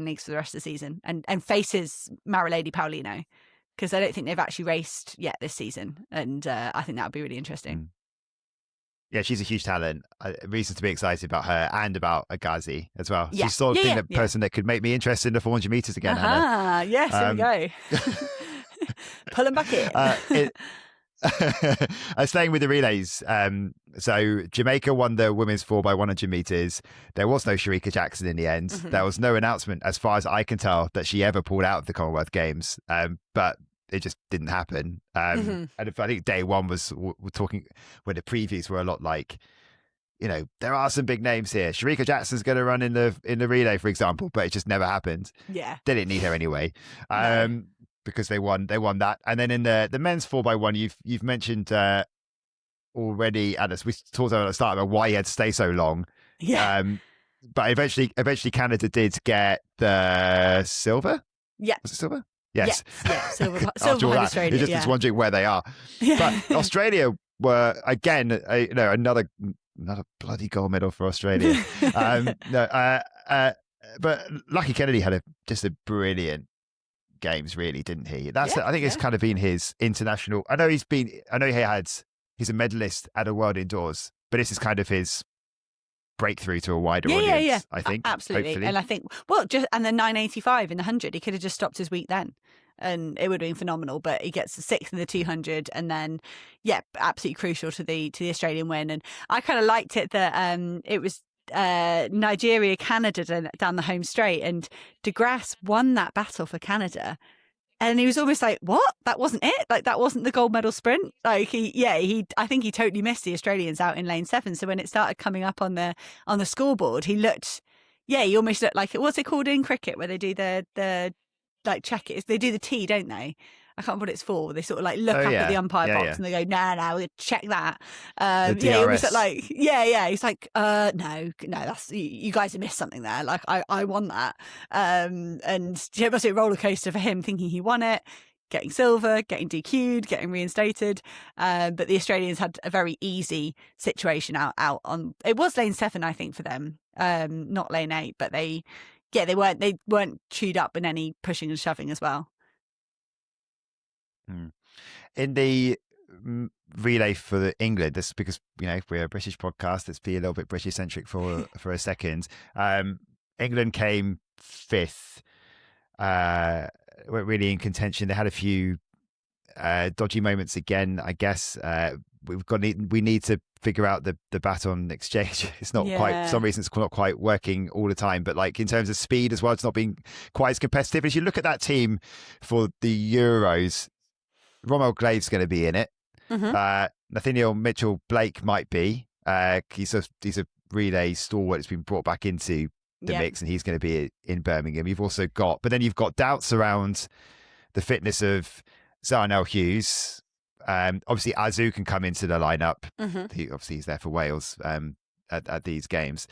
Leagues for the rest of the season and faces Marilady Paulino, because I don't think they've actually raced yet this season, and I think that would be really interesting. Yeah, she's a huge talent. Reasons to be excited about her and about Agazi as well. Yeah. She's sort of the person that could make me interested in the 400 meters again. Yes, here we go. Pull them back in. Staying with the relays, so Jamaica won the women's 4x100 meters. There was no Sharika Jackson in the end. There was no announcement, as far as I can tell, that she ever pulled out of the Commonwealth Games, but it just didn't happen. And I think day one we're talking when the previews were a lot like, there are some big names here. Sharika Jackson's going to run in the relay, for example, but it just never happened. Yeah, they didn't need her anyway. No. Because they won that. And then in the men's 4x1, you've mentioned already, Alice, we talked about at the start about why he had to stay so long. Yeah. But eventually Canada did get the silver. Yeah. Was it silver? Yes. Yeah. Silver After all that, Australia, you're just wondering where they are. Yeah. But Australia were again, another bloody gold medal for Australia. But Lucky Kennedy had just a brilliant games, really, didn't he? I think it's kind of been his international. He's a medalist at a World Indoors, but this is kind of his breakthrough to a wider audience. I think absolutely. Hopefully. And I think and the 985 in the 100, he could have just stopped his week then. and it would have been phenomenal. But he gets the 6th in the 200, and then absolutely crucial to the Australian win. And I kind of liked it that it was Nigeria, Canada down the home straight, and De Grasse won that battle for Canada. And he was almost like, what? That wasn't it? Like, that wasn't the gold medal sprint? Like, I think he totally missed the Australians out in lane 7. So when it started coming up on the scoreboard, he almost looked like, what's it called in cricket where they do the like check it? They do the T, don't they? I can't remember what it's for. They sort of like look up at the umpire box and they go, no, we'll check that. The DRS. He's like, no, that's you guys have missed something there. Like I won that. And it must be a roller coaster for him, thinking he won it, getting silver, getting DQ'd, getting reinstated. But the Australians had a very easy situation out on. It was lane 7, I think, for them, not lane 8, but they weren't chewed up in any pushing and shoving as well. In the relay for England, this is because we're a British podcast. Let's be a little bit British centric for a second. England came 5th, weren't really in contention. They had a few dodgy moments again, I guess. We need to figure out the baton exchange. It's not quite, for some reason it's not quite working all the time, but like in terms of speed as well, it's not being quite as competitive. As you look at that team for the Euros, Rommel Glave's going to be in it. Nathaniel Mitchell-Blake might be. He's a relay stalwart that's been brought back into the mix, and he's going to be in Birmingham. You've got doubts around the fitness of Zarnell Hughes. Obviously, Azu can come into the lineup. He's there for Wales at these games.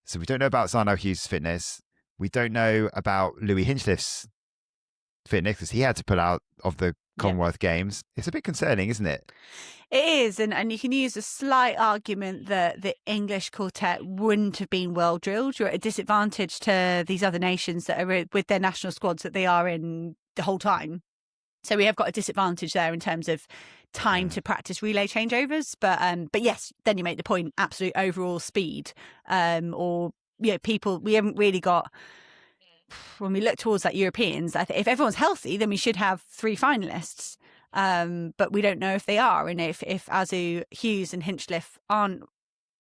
So we don't know about Zarnell Hughes' fitness. We don't know about Louis Hinchliffe's fitness because he had to pull out of the Commonwealth Games. It's a bit concerning, isn't it? It is, and you can use a slight argument that the English quartet wouldn't have been well drilled. You're at a disadvantage to these other nations that are with their national squads that they are in the whole time. So we have got a disadvantage there in terms of time to practice relay changeovers. But yes, then you make the point, absolute overall speed. People, we haven't really got, when we look towards that Europeans, I think if everyone's healthy, then we should have 3 finalists. But we don't know if they are. And if Azu, Hughes and Hinchliffe aren't,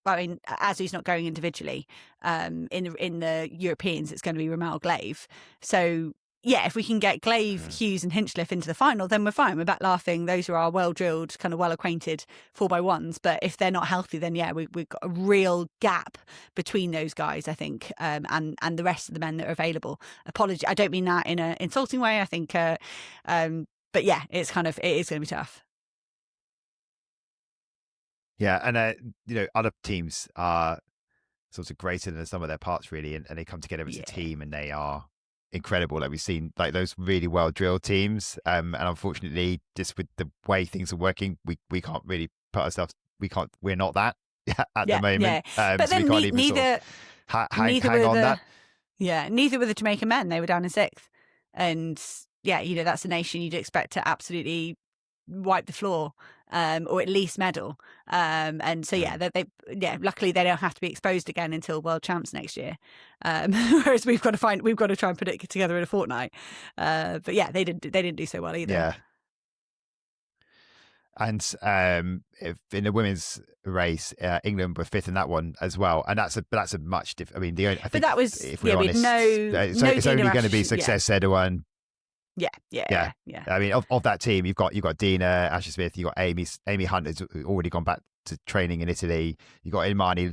Azu's not going individually. In the Europeans, it's going to be Rommel Glave. So if we can get Glave, Hughes and Hinchliffe into the final, then we're fine. We're back laughing. Those are our well-drilled, kind of well-acquainted 4x1s. But if they're not healthy, then we've got a real gap between those guys, I think, and the rest of the men that are available. Apology, I don't mean that in an insulting way. I think, but it is going to be tough. Yeah, and other teams are sort of greater than the sum of their parts, really, and they come together as a team, and they are incredible. Like we've seen, like those really well drilled teams, and unfortunately, just with the way things are working, we can't really put ourselves. We're not that at the moment. But then so we can't neither hang on that. Yeah, neither were the Jamaican men. They were down in 6th, and that's a nation you'd expect to absolutely wipe the floor, or at least medal. And so luckily they don't have to be exposed again until World Champs next year. Whereas we've got to try and put it together in a fortnight. But they didn't do so well either. Yeah. And if in the women's race, England were 5th in that one as well, and that's a much different. I mean, I think but that was if we're honest, it's only going to be Success Edouin. Yeah. I mean, of that team, you've got Dina, Ashley Smith, you've got Amy Hunt has already gone back to training in Italy. You've got Imani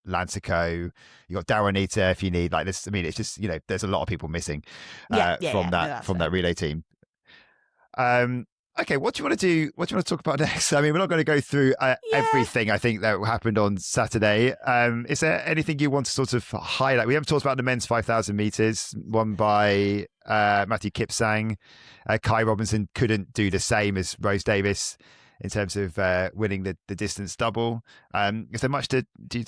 Lansico, you've got Daranita if you need like this. I mean, it's just there's a lot of people missing from that relay team. Okay, what do you want to do? What do you want to talk about next? I mean, we're not going to go through everything I think that happened on Saturday. Is there anything you want to sort of highlight? We haven't talked about the men's 5,000 meters won by Matthew Kipsang. Kai Robinson couldn't do the same as Rose Davis in terms of winning the distance double. Is there much you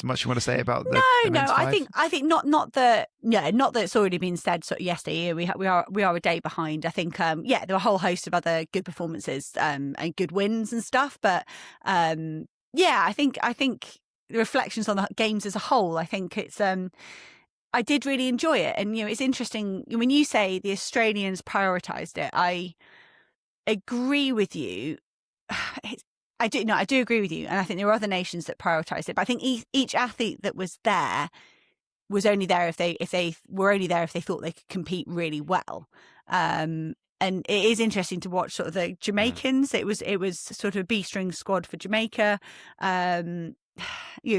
want to say about the men's five? I think not that it's already been said sort of yesterday. We are a day behind. I think there were a whole host of other good performances and good wins and stuff. But I think the reflections on the games as a whole, I think it's I did really enjoy it. And, it's interesting when you say the Australians prioritised it, I agree with you. I do agree with you. And I think there were other nations that prioritised it. But I think each athlete that was there was only there if they were only there if they thought they could compete really well. And it is interesting to watch sort of the Jamaicans. It was sort of a B-string squad for Jamaica.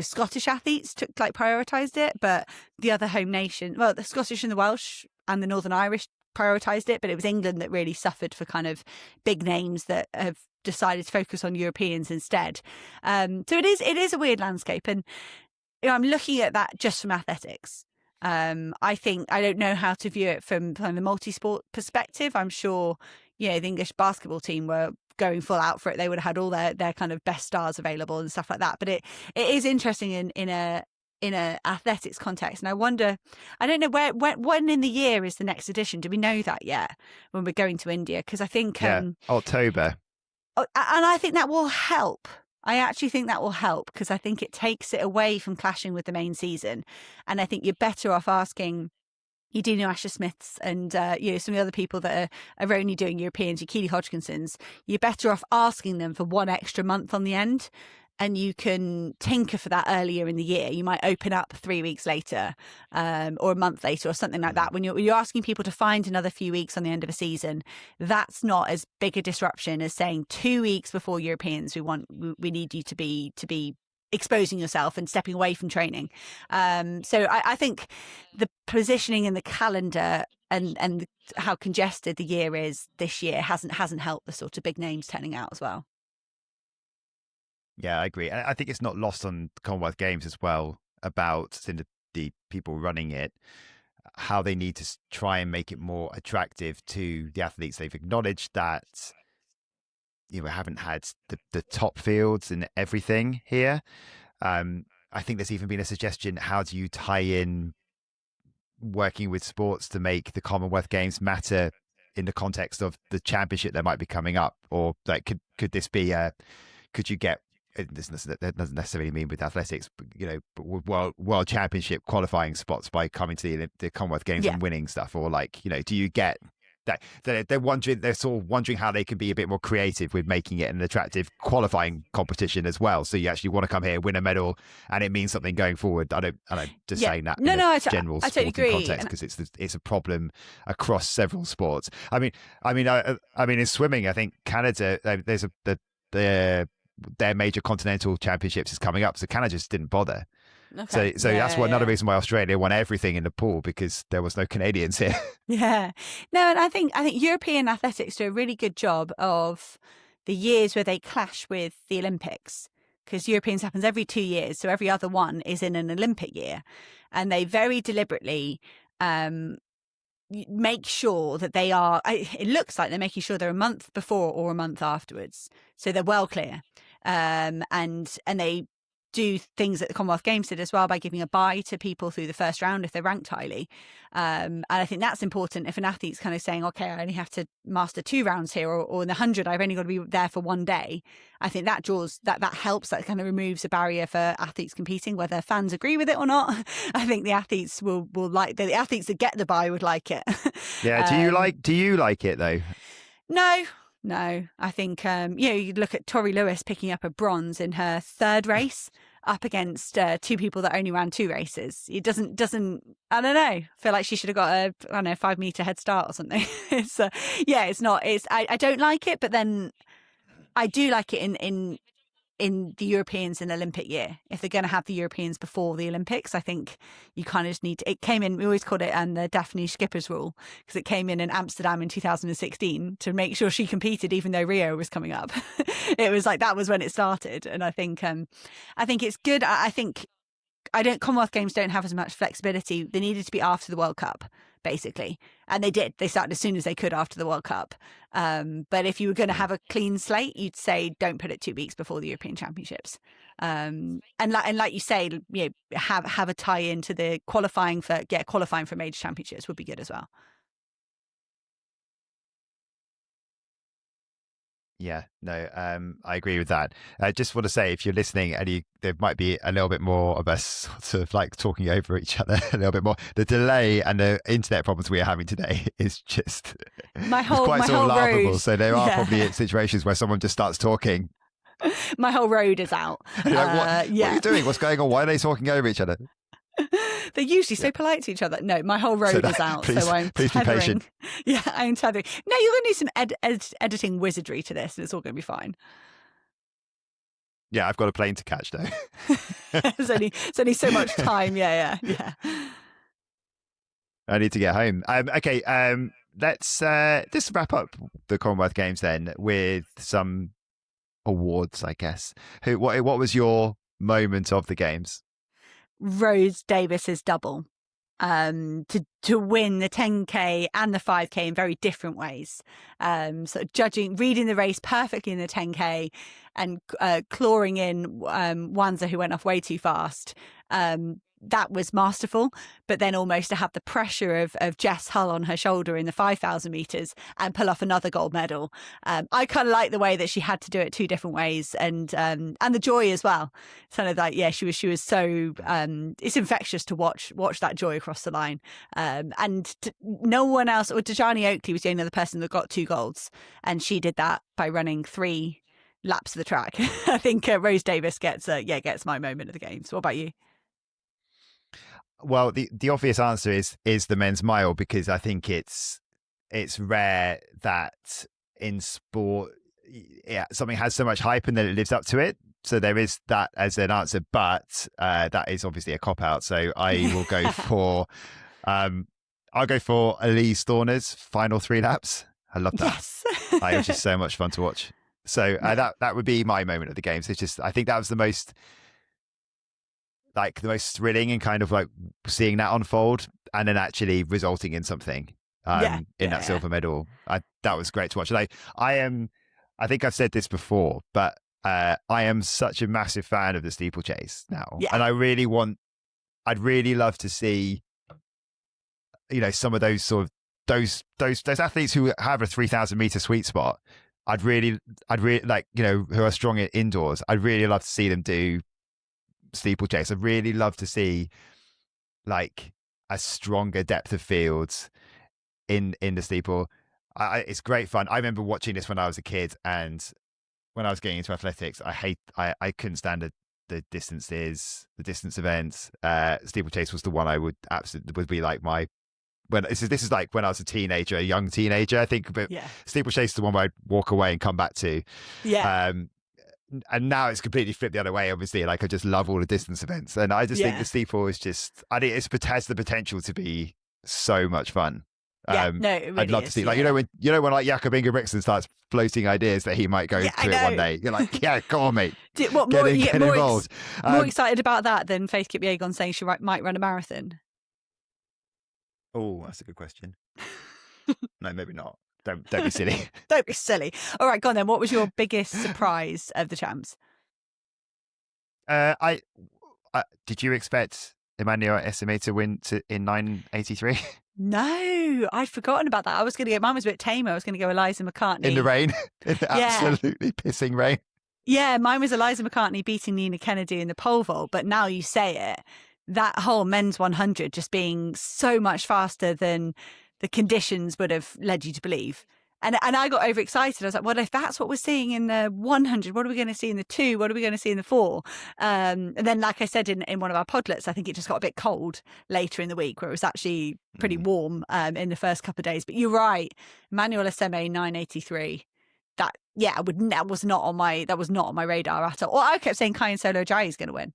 Scottish athletes prioritised it, but the other home nation, well, the Scottish and the Welsh and the Northern Irish prioritised it, but it was England that really suffered for kind of big names that have decided to focus on Europeans instead. So it is a weird landscape, and I'm looking at that just from athletics. I think I don't know how to view it from the multi-sport perspective. I'm sure, the English basketball team were going full out for it. They would have had all their kind of best stars available and stuff like that. But it is interesting in a athletics context. And I wonder, I don't know when in the year is the next edition. Do we know that yet when we're going to India? Because I think October. And I think that will help. I actually think that will help because I think it takes it away from clashing with the main season. And I think you're better off asking your Dino Asher-Smiths and some of the other people that are only doing Europeans, your Keely Hodgkinsons. You're better off asking them for one extra month on the end, and you can tinker for that earlier in the year. You might open up 3 weeks later or a month later or something like that. When you're asking people to find another few weeks on the end of a season, that's not as big a disruption as saying 2 weeks before Europeans, we need you to be exposing yourself and stepping away from training. So I think the positioning in the calendar and how congested the year is this year hasn't helped the sort of big names turning out as well. Yeah, I agree. And I think it's not lost on the Commonwealth Games as well about the people running it, how they need to try and make it more attractive to the athletes. They've acknowledged that we haven't had the top fields and everything here. I think there's even been a suggestion, how do you tie in working with sports to make the Commonwealth Games matter in the context of the championship that might be coming up? Or like, could this be could you get, that doesn't necessarily mean with athletics, but world championship qualifying spots by coming to the Commonwealth Games and winning stuff? Or do you get that they're sort of wondering how they can be a bit more creative with making it an attractive qualifying competition as well, so you actually want to come here, win a medal, and it means something going forward. I don't just saying that general sporting context, because it's a problem across several sports. I mean in swimming, I think Canada, there's their major continental championships is coming up, so Canada just didn't bother. Okay. So that's another reason why Australia won everything in the pool, because there was no Canadians here. Yeah. No, and I think European athletics do a really good job of the years where they clash with the Olympics, because Europeans happens every 2 years, so every other one is in an Olympic year, and they very deliberately make sure that they are. It looks like they're making sure they're a month before or a month afterwards, so they're well clear, and they do things that the Commonwealth Games did as well by giving a bye to people through the first round if they're ranked highly. And I think that's important. If an athlete's kind of saying, okay, I only have to master 2 rounds here, or in the 100, I've only got to be there for 1 day. I think that helps, that kind of removes a barrier for athletes competing, whether fans agree with it or not. I think the athletes will like, the athletes that get the bye would like it. Yeah. Do you like it though? No, I think, you look at Tori Lewis picking up a bronze in her 3rd race up against 2 people that only ran 2 races. It doesn't, I don't know, feel like she should have got a 5-meter head start or something. It's not, I don't like it, but then I do like it in the Europeans in Olympic year. If they're going to have the Europeans before the Olympics, I think you kind of just need to, it came in, we always called it the Daphne Skipper's rule, because it came in Amsterdam in 2016 to make sure she competed even though Rio was coming up. It was like, that was when it started. And I think it's good. Commonwealth Games don't have as much flexibility. They needed to be after the World Cup, basically. And they did. They started as soon as they could after the World Cup. But if you were going to have a clean slate, you'd say don't put it 2 weeks before the European Championships. And like you say, have a tie into the qualifying for major championships would be good as well. Yeah, no, I agree with that. I just want to say, if you're listening and there might be a little bit more of us sort of like talking over each other a little bit more. The delay and the internet problems we are having today is just it's quite sort of laughable. Road, So there are probably situations where someone just starts talking. My whole road is out. Like, what are you doing? What's going on? Why are they talking over each other? They're usually so polite to each other. No, my whole road is out, so I'm please tethering. Be patient. Yeah, I'm tethering. No, you're going to do some editing wizardry to this, and it's all going to be fine. Yeah, I've got a plane to catch though. It's only so much time. Yeah. I need to get home. Okay, let's wrap up the Commonwealth Games then with some awards, I guess. What was your moment of the games? Rose Davis's double, to win the 10K and the 5K in very different ways. So reading the race perfectly in the 10K and clawing in Wanza, who went off way too fast. That was masterful, but then almost to have the pressure of Jess Hull on her shoulder in the 5,000 meters and pull off another gold medal. I kind of like the way that she had to do it two different ways, and the joy as well. Kind of like, yeah, she was so it's infectious to watch that joy across the line. No one else, or Dejani Oakley was the only other person that got 2 golds, and she did that by running 3 laps of the track. I think Rose Davis gets my moment of the games. What about you? Well, the obvious answer is the men's mile, because I think it's rare that in sport, something has so much hype and then it lives up to it. So there is that as an answer, but that is obviously a cop out. So I will go for I'll go for Elise Thorner's final 3 laps. I love that. Yes. It was just so much fun to watch. So that would be my moment of the games. It's just, I think that was the most thrilling, and kind of like seeing that unfold and then actually resulting in something in that silver medal. That was great to watch. And I think I've said this before, but I am such a massive fan of the steeplechase now. Yeah. And I'd really love to see, some of those sort of those athletes who have a 3,000 meter sweet spot. I'd really like, who are strong indoors. I'd really love to see them do steeplechase. I'd really love to see like a stronger depth of fields in the steeple. It's great fun. I remember watching this when I was a kid, and when I was getting into athletics, I couldn't stand the distances, the distance events. Steeplechase was the one I would be like my, when this is like when I was a young teenager, I think, but steeplechase is the one where I'd walk away and come back to. And now it's completely flipped the other way, obviously. Like, I just love all the distance events. And I just think the steeple is just, I think it has the potential to be so much fun. No, it really I'd love to see, like, when like Jakob Ingebrigtsen starts floating ideas that he might go to it one day. You're like, yeah, come on, mate. Get involved. More excited about that than Faith Kipyegon saying she might run a marathon? Oh, that's a good question. No, maybe not. Don't be silly. Don't be silly. All right, go on then. What was your biggest surprise of the champs? Did you expect Emmanuel Esime to win in 9:83? No, I'd forgotten about that. Mine was a bit tamer. I was going to go Eliza McCartney. In the rain. In the absolutely pissing rain. Yeah, mine was Eliza McCartney beating Nina Kennedy in the pole vault. But now you say it, that whole men's 100 just being so much faster than the conditions would have led you to believe. And I got overexcited. I was like, well, if that's what we're seeing in the 100, what are we going to see in the 2? What are we going to see in the 4? And then, like I said in one of our podlets, I think it just got a bit cold later in the week, where it was actually pretty warm in the first couple of days. But you're right, Manuel Eseme 9:83. That was not on my radar at all. Well, I kept saying Kayan Solo Jai is going to win.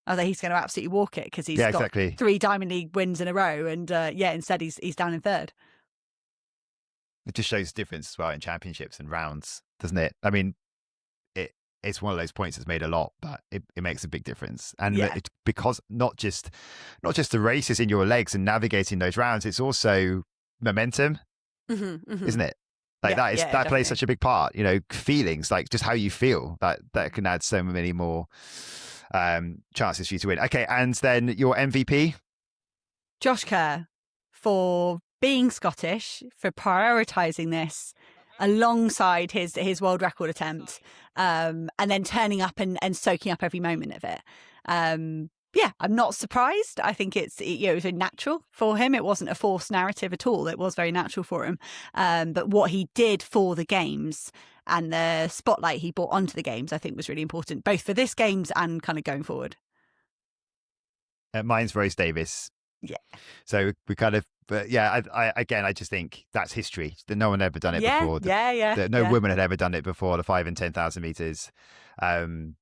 I was like, he's going to absolutely walk it because he's got 3 Diamond League wins in a row, and instead he's down in 3rd. It just shows the difference as well in championships and rounds, doesn't it? I mean, it's one of those points that's made a lot, but it makes a big difference. And it's because not just the races in your legs and navigating those rounds, it's also momentum, isn't it? Like that definitely plays such a big part. Feelings, like just how you feel, that can add so many more chances for you to win. Okay, and then your MVP? Josh Kerr, for being Scottish, for prioritising this, alongside his world record attempt, and then turning up and soaking up every moment of it. Yeah, I'm not surprised. I think it was very natural for him. It wasn't a forced narrative at all. It was very natural for him. But what he did for the games and the spotlight he brought onto the games, I think was really important, both for this games and kind of going forward. Mine's Rose Davis. Yeah. So we kind of, but yeah, I just think that's history. That no one had ever done it before. No woman had ever done it before, the 5 and 10,000 meters. And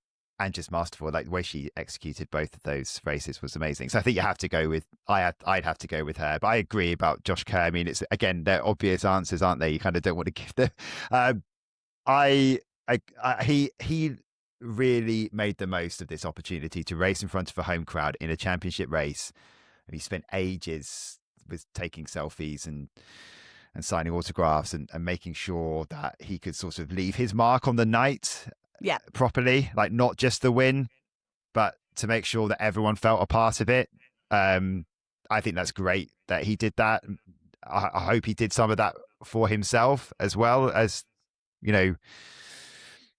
just masterful. Like the way she executed both of those races was amazing. So I think you have to go with, I'd have to go with her. But I agree about Josh Kerr. I mean, it's, again, they're obvious answers, aren't they? You kind of don't want to give them. He really made the most of this opportunity to race in front of a home crowd in a championship race. And he spent ages with taking selfies and signing autographs and making sure that he could sort of leave his mark on the night properly, like not just the win, but to make sure that everyone felt a part of it. I think that's great that he did that. I hope he did some of that for himself as well, as, you know,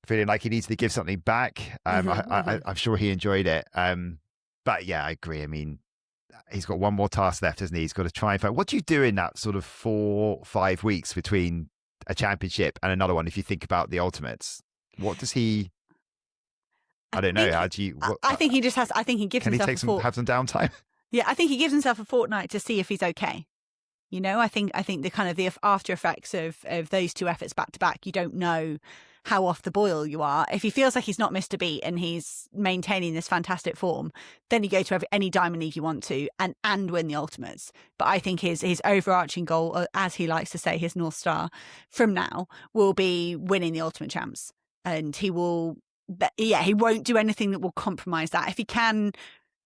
feeling like he needs to give something back. I'm sure he enjoyed it. But yeah, I agree. I mean, he's got one more task left, hasn't he? He's got to try and find, what do you do in that sort of 4-5 weeks between a championship and another one? If you think about the ultimates, what does he, I don't know. How do you, I think he just has, I think he gives himself have some downtime? Yeah. I think he gives himself a fortnight to see if he's okay. You know, I think the kind of the after effects of those two efforts back to back, you don't know how off the boil you are. If he feels like he's not missed a beat and he's maintaining this fantastic form, then you go to any Diamond League you want to and win the ultimates. But I think his overarching goal, as he likes to say, his North Star from now will be winning the Ultimate Champs. And he won't do anything that will compromise that.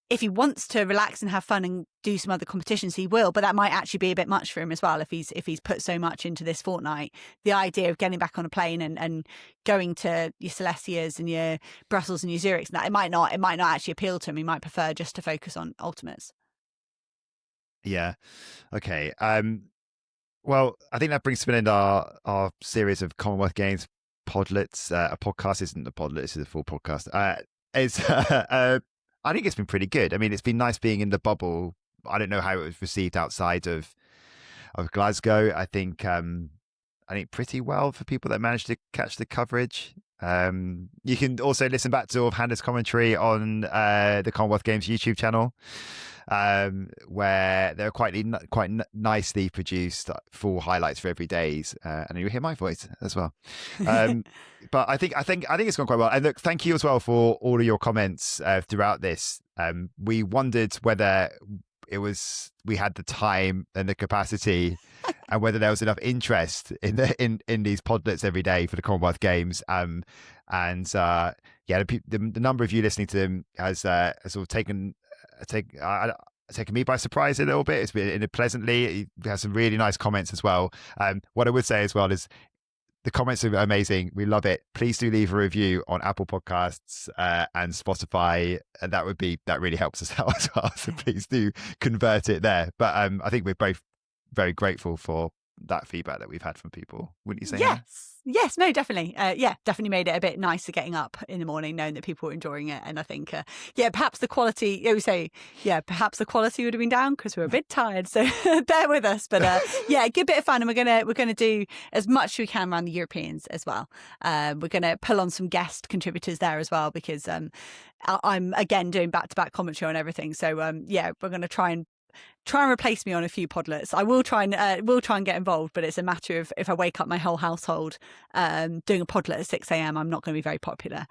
If he wants to relax and have fun and do some other competitions, he will, but that might actually be a bit much for him as well. If he's put so much into this fortnight, the idea of getting back on a plane and going to your Celestias and your Brussels and your Zurichs, that it might not actually appeal to him. He might prefer just to focus on ultimates. Yeah. Okay. Well, I think that brings to an end our series of Commonwealth Games podlets. A podcast isn't a podlet; this is a full podcast. I think it's been pretty good. I mean, it's been nice being in the bubble. I don't know how it was received outside of Glasgow. I think pretty well for people that managed to catch the coverage. You can also listen back to Hannah's commentary on the Commonwealth Games YouTube channel, where they're quite nicely produced full highlights for every days, and you'll hear my voice as well. But I think it's gone quite well. And look, thank you as well for all of your comments throughout this. We wondered whether we had the time and the capacity, and whether there was enough interest in these podlets every day for the Commonwealth Games. The number of you listening to them has sort of taken me by surprise a little bit. It's been pleasantly. We have some really nice comments as well. What I would say as well is the comments are amazing. We love it. Please do leave a review on Apple Podcasts and Spotify, and that really helps us out as well. So please do convert it there. But I think we're both very grateful for that feedback that we've had from people. Wouldn't you say? Yes, no, definitely. Definitely made it a bit nicer getting up in the morning, knowing that people were enjoying it. And I think, perhaps the quality, perhaps the quality would have been down because we were a bit tired. So bear with us. But a good bit of fun. And we're gonna do as much as we can around the Europeans as well. We're going to pull on some guest contributors there as well, because I'm again doing back-to-back commentary on everything. So we're going to try and replace me on a few podlets. I will try and get involved, but it's a matter of if I wake up my whole household doing a podlet at 6 a.m, I'm not going to be very popular.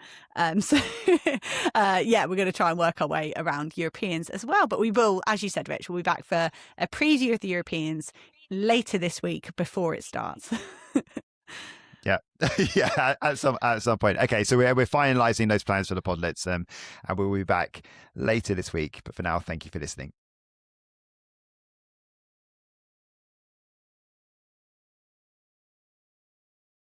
So we're going to try and work our way around Europeans as well. But we will, as you said, Rich, we'll be back for a preview of the Europeans later this week before it starts. Yeah, at some point. Okay, so we're finalising those plans for the podlets, and we'll be back later this week. But for now, thank you for listening.